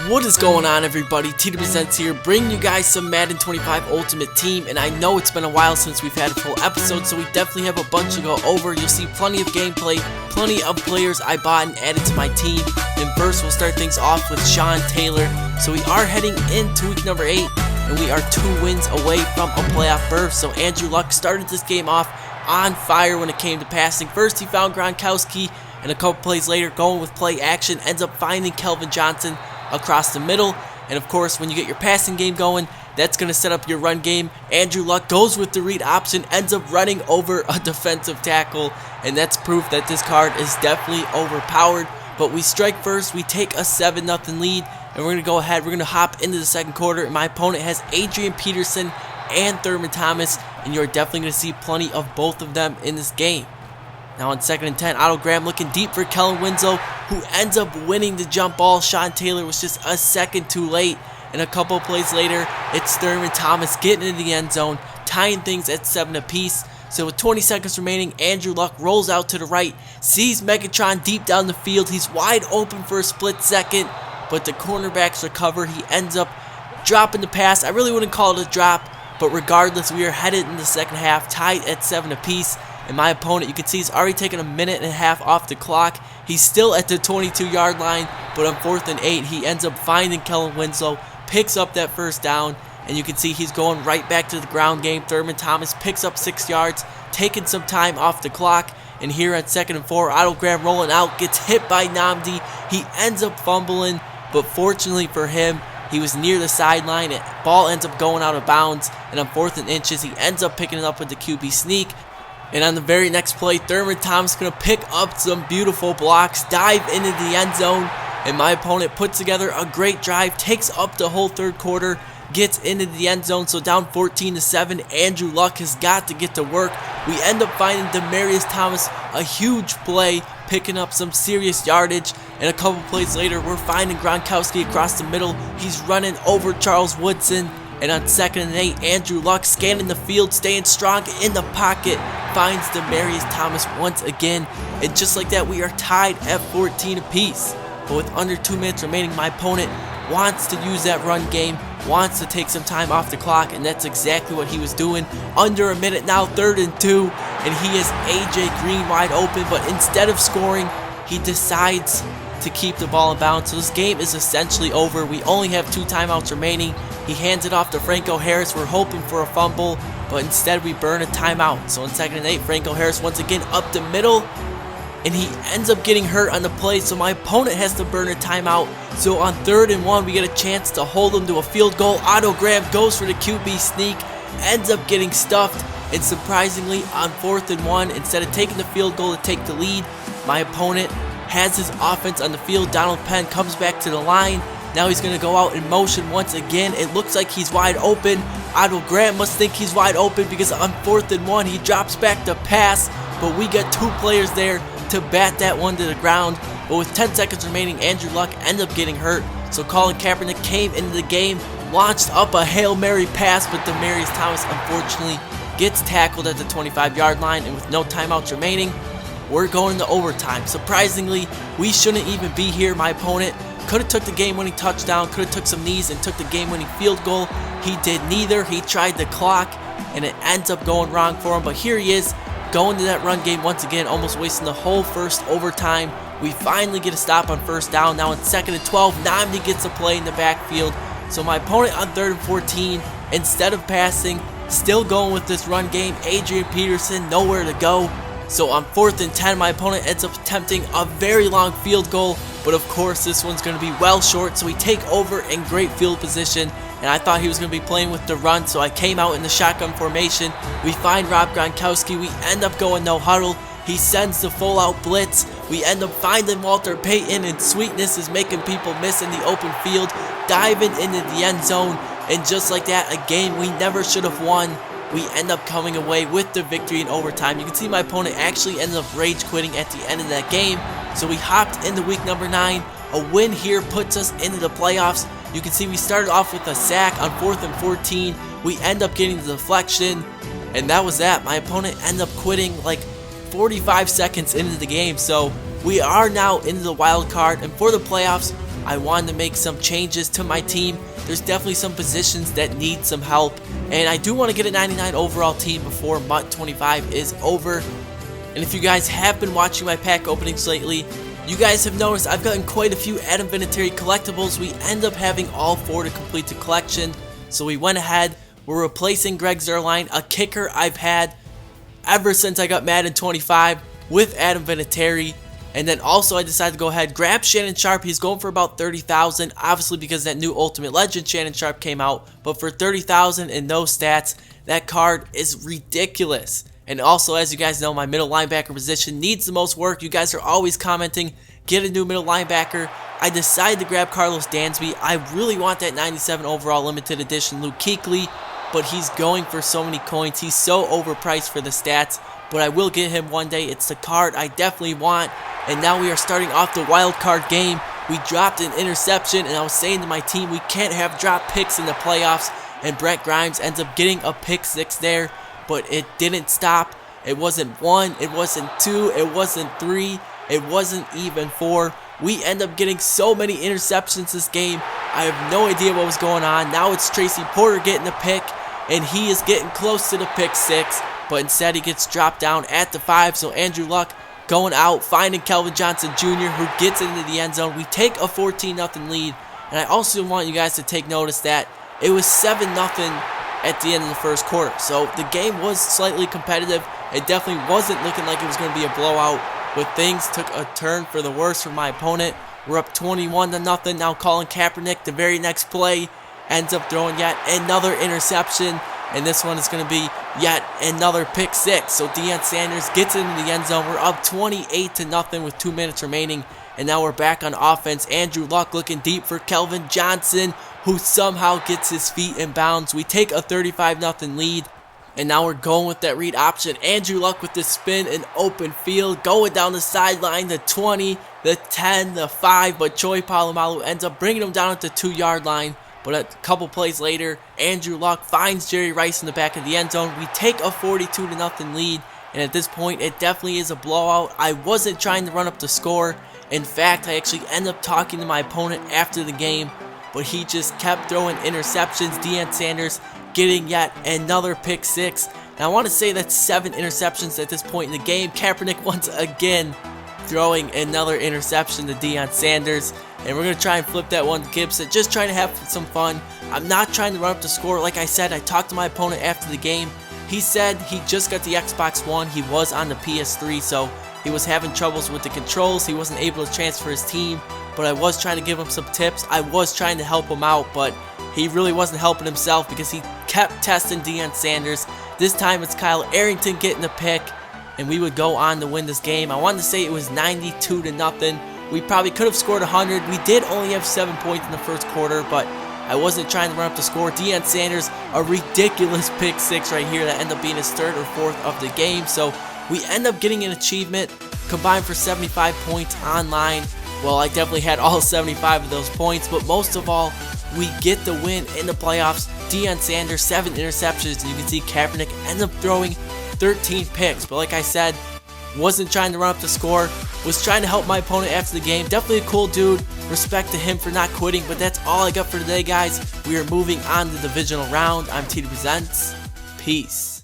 What is going on, everybody? Tita Presents here, bringing you guys some Madden 25 Ultimate Team, and I know it's been a while since we've had a full episode, so we definitely have a bunch to go over. You'll see plenty of gameplay, plenty of players I bought and added to my team, and first we'll start things off with Sean Taylor. So we are heading into week number 8, and we are 2 wins away from a playoff berth. So Andrew Luck started this game off on fire when it came to passing. First he found Gronkowski, and a couple plays later, going with play action, ends up finding Kelvin Johnson across the middle. And of course, when you get your passing game going, that's going to set up your run game. Andrew Luck goes with the read option, ends up running over a defensive tackle, and that's proof that this card is definitely overpowered. But we strike first, we take a 7-0 lead, and we're going to go ahead, we're going to hop into the second quarter, and my opponent has Adrian Peterson and Thurman Thomas, and you're definitely going to see plenty of both of them in this game. Now on 2nd and 10, Otto Graham looking deep for Kellen Winslow, who ends up winning the jump ball. Sean Taylor was just a second too late, and a couple plays later, it's Thurman Thomas getting into the end zone, tying things at 7 apiece. So with 20 seconds remaining, Andrew Luck rolls out to the right, sees Megatron deep down the field. He's wide open for a split second, but the cornerbacks recover. He ends up dropping the pass. I really wouldn't call it a drop, but regardless, we are headed in the second half, tied at 7 apiece. And my opponent, you can see he's already taken a minute and a half off the clock. He's still at the 22-yard line, but on 4th and 8, he ends up finding Kellen Winslow, picks up that first down, and you can see he's going right back to the ground game. Thurman Thomas picks up 6 yards, taking some time off the clock. And here on 2nd and 4, Otto Graham rolling out, gets hit by Namdi. He ends up fumbling, but fortunately for him, he was near the sideline. Ball ends up going out of bounds, and on 4th and inches, he ends up picking it up with the QB sneak. And on the very next play, Thurman Thomas is going to pick up some beautiful blocks, dive into the end zone, and my opponent puts together a great drive, takes up the whole third quarter, gets into the end zone. So down 14-7, Andrew Luck has got to get to work. We end up finding Demaryius Thomas, a huge play, picking up some serious yardage, and a couple plays later, we're finding Gronkowski across the middle. He's running over Charles Woodson. And on 2nd and 8, Andrew Luck scanning the field, staying strong in the pocket, finds Demaryius Thomas once again. And just like that, we are tied at 14 apiece. But with under 2 minutes remaining, my opponent wants to use that run game, wants to take some time off the clock, and that's exactly what he was doing. Under a minute now, 3rd and 2, and he has AJ Green wide open, but instead of scoring, he decides to keep the ball in bounds. So this game is essentially over. We only have 2 timeouts remaining. He hands it off to Franco Harris. We're hoping for a fumble, but instead we burn a timeout. So on 2nd and 8, Franco Harris once again up the middle, and he ends up getting hurt on the play, so my opponent has to burn a timeout. So on 3rd and 1, we get a chance to hold him to a field goal. Otto Graham goes for the QB sneak, ends up getting stuffed, and surprisingly on 4th and 1, instead of taking the field goal to take the lead, my opponent has his offense on the field. Donald Penn comes back to the line. Now he's going to go out in motion once again. It looks like he's wide open. Otto Graham must think he's wide open because on 4th and 1, he drops back to pass, but we get 2 players there to bat that one to the ground. But with 10 seconds remaining, Andrew Luck ended up getting hurt. So Colin Kaepernick came into the game, launched up a Hail Mary pass, but Demaryius Thomas unfortunately gets tackled at the 25-yard line, and with no timeouts remaining, we're going to overtime. Surprisingly, we shouldn't even be here. My opponent could have took the game-winning touchdown, could have took some knees and took the game-winning field goal. He did neither. He tried the clock, and it ends up going wrong for him. But here he is, going to that run game once again, almost wasting the whole first overtime. We finally get a stop on 1st down. Now on 2nd and 12, Namdi gets a play in the backfield. So my opponent on 3rd and 14, instead of passing, still going with this run game. Adrian Peterson, nowhere to go. So on 4th and 10, my opponent ends up attempting a very long field goal, but of course this one's going to be well short, so we take over in great field position, and I thought he was going to be playing with the run, so I came out in the shotgun formation. We find Rob Gronkowski. We end up going no huddle. He sends the full out blitz. We end up finding Walter Payton, and Sweetness is making people miss in the open field, diving into the end zone, and just like that, a game we never should have won, we end up coming away with the victory in overtime. You can see my opponent actually ended up rage quitting at the end of that game. So we hopped into week number 9. A win here puts us into the playoffs. You can see we started off with a sack on 4th and 14. We end up getting the deflection, and that was that. My opponent ended up quitting like 45 seconds into the game. So we are now into the wild card, and for the playoffs, I wanted to make some changes to my team. There's definitely some positions that need some help, and I do want to get a 99 overall team before MUT 25 is over. And if you guys have been watching my pack openings lately, you guys have noticed I've gotten quite a few Adam Vinatieri collectibles. We end up having all 4 to complete the collection, so we went ahead. We're replacing Greg Zuerlein, a kicker I've had ever since I got Madden 25 with Adam Vinatieri. And then also I decided to go ahead, grab Shannon Sharpe. He's going for about 30,000, obviously because that new Ultimate Legend Shannon Sharpe came out. But for 30,000 and no stats, that card is ridiculous. And also, as you guys know, my middle linebacker position needs the most work. You guys are always commenting, get a new middle linebacker. I decided to grab Carlos Dansby. I really want that 97 overall limited edition Luke Kuechly, but he's going for so many coins. He's so overpriced for the stats, but I will get him one day. It's the card I definitely want. And now we are starting off the wild card game. We dropped an interception, and I was saying to my team, we can't have drop picks in the playoffs. And Brent Grimes ends up getting a pick 6 there, but it didn't stop. It wasn't 1, it wasn't 2, it wasn't 3, it wasn't even 4. We end up getting so many interceptions this game. I have no idea what was going on. Now it's Tracy Porter getting the pick, and he is getting close to the pick 6, but instead he gets dropped down at the 5. So Andrew Luck going out, finding Kelvin Johnson Jr., who gets into the end zone. We take a 14-0 lead, and I also want you guys to take notice that it was 7-0 at the end of the first quarter. So the game was slightly competitive. It definitely wasn't looking like it was going to be a blowout, but things took a turn for the worse for my opponent. We're up 21-0. Now Colin Kaepernick, the very next play, ends up throwing yet another interception, and this one is going to be yet another pick 6. So Deion Sanders gets into the end zone. We're up 28-0 with 2 minutes remaining, and now we're back on offense. Andrew Luck looking deep for Kelvin Johnson, who somehow gets his feet in bounds. We take a 35-0 lead, and now we're going with that read option. Andrew Luck with the spin and open field, going down the sideline, the 20, the 10, the 5, but Choi Palomalu ends up bringing him down at the 2-yard line. But a couple plays later, Andrew Luck finds Jerry Rice in the back of the end zone. We take a 42-0 lead, and at this point, it definitely is a blowout. I wasn't trying to run up the score. In fact, I actually end up talking to my opponent after the game, but he just kept throwing interceptions. Deion Sanders getting yet another pick 6. And I want to say that's 7 interceptions at this point in the game. Kaepernick once again throwing another interception to Deion Sanders. And we're going to try and flip that one to Gibson. Just trying to have some fun. I'm not trying to run up the score. Like I said, I talked to my opponent after the game. He said he just got the Xbox One. He was on the PS3, so he was having troubles with the controls. He wasn't able to transfer his team. But I was trying to give him some tips. I was trying to help him out, but he really wasn't helping himself because he kept testing Deion Sanders. This time it's Kyle Arrington getting the pick, and we would go on to win this game. I wanted to say it was 92-0. We probably could have scored 100. We did only have 7 points in the first quarter, but I wasn't trying to run up the score. Deion Sanders, a ridiculous pick 6 right here that ended up being his 3rd or 4th of the game. So we end up getting an achievement, combined for 75 points online. Well, I definitely had all 75 of those points, but most of all, we get the win in the playoffs. Deion Sanders, 7 interceptions, and you can see Kaepernick ends up throwing 13 picks. But like I said, wasn't trying to run up the score, was trying to help my opponent after the game. Definitely a cool dude. Respect to him for not quitting, but that's all I got for today, guys. We are moving on to the divisional round. I'm TD Presents. Peace.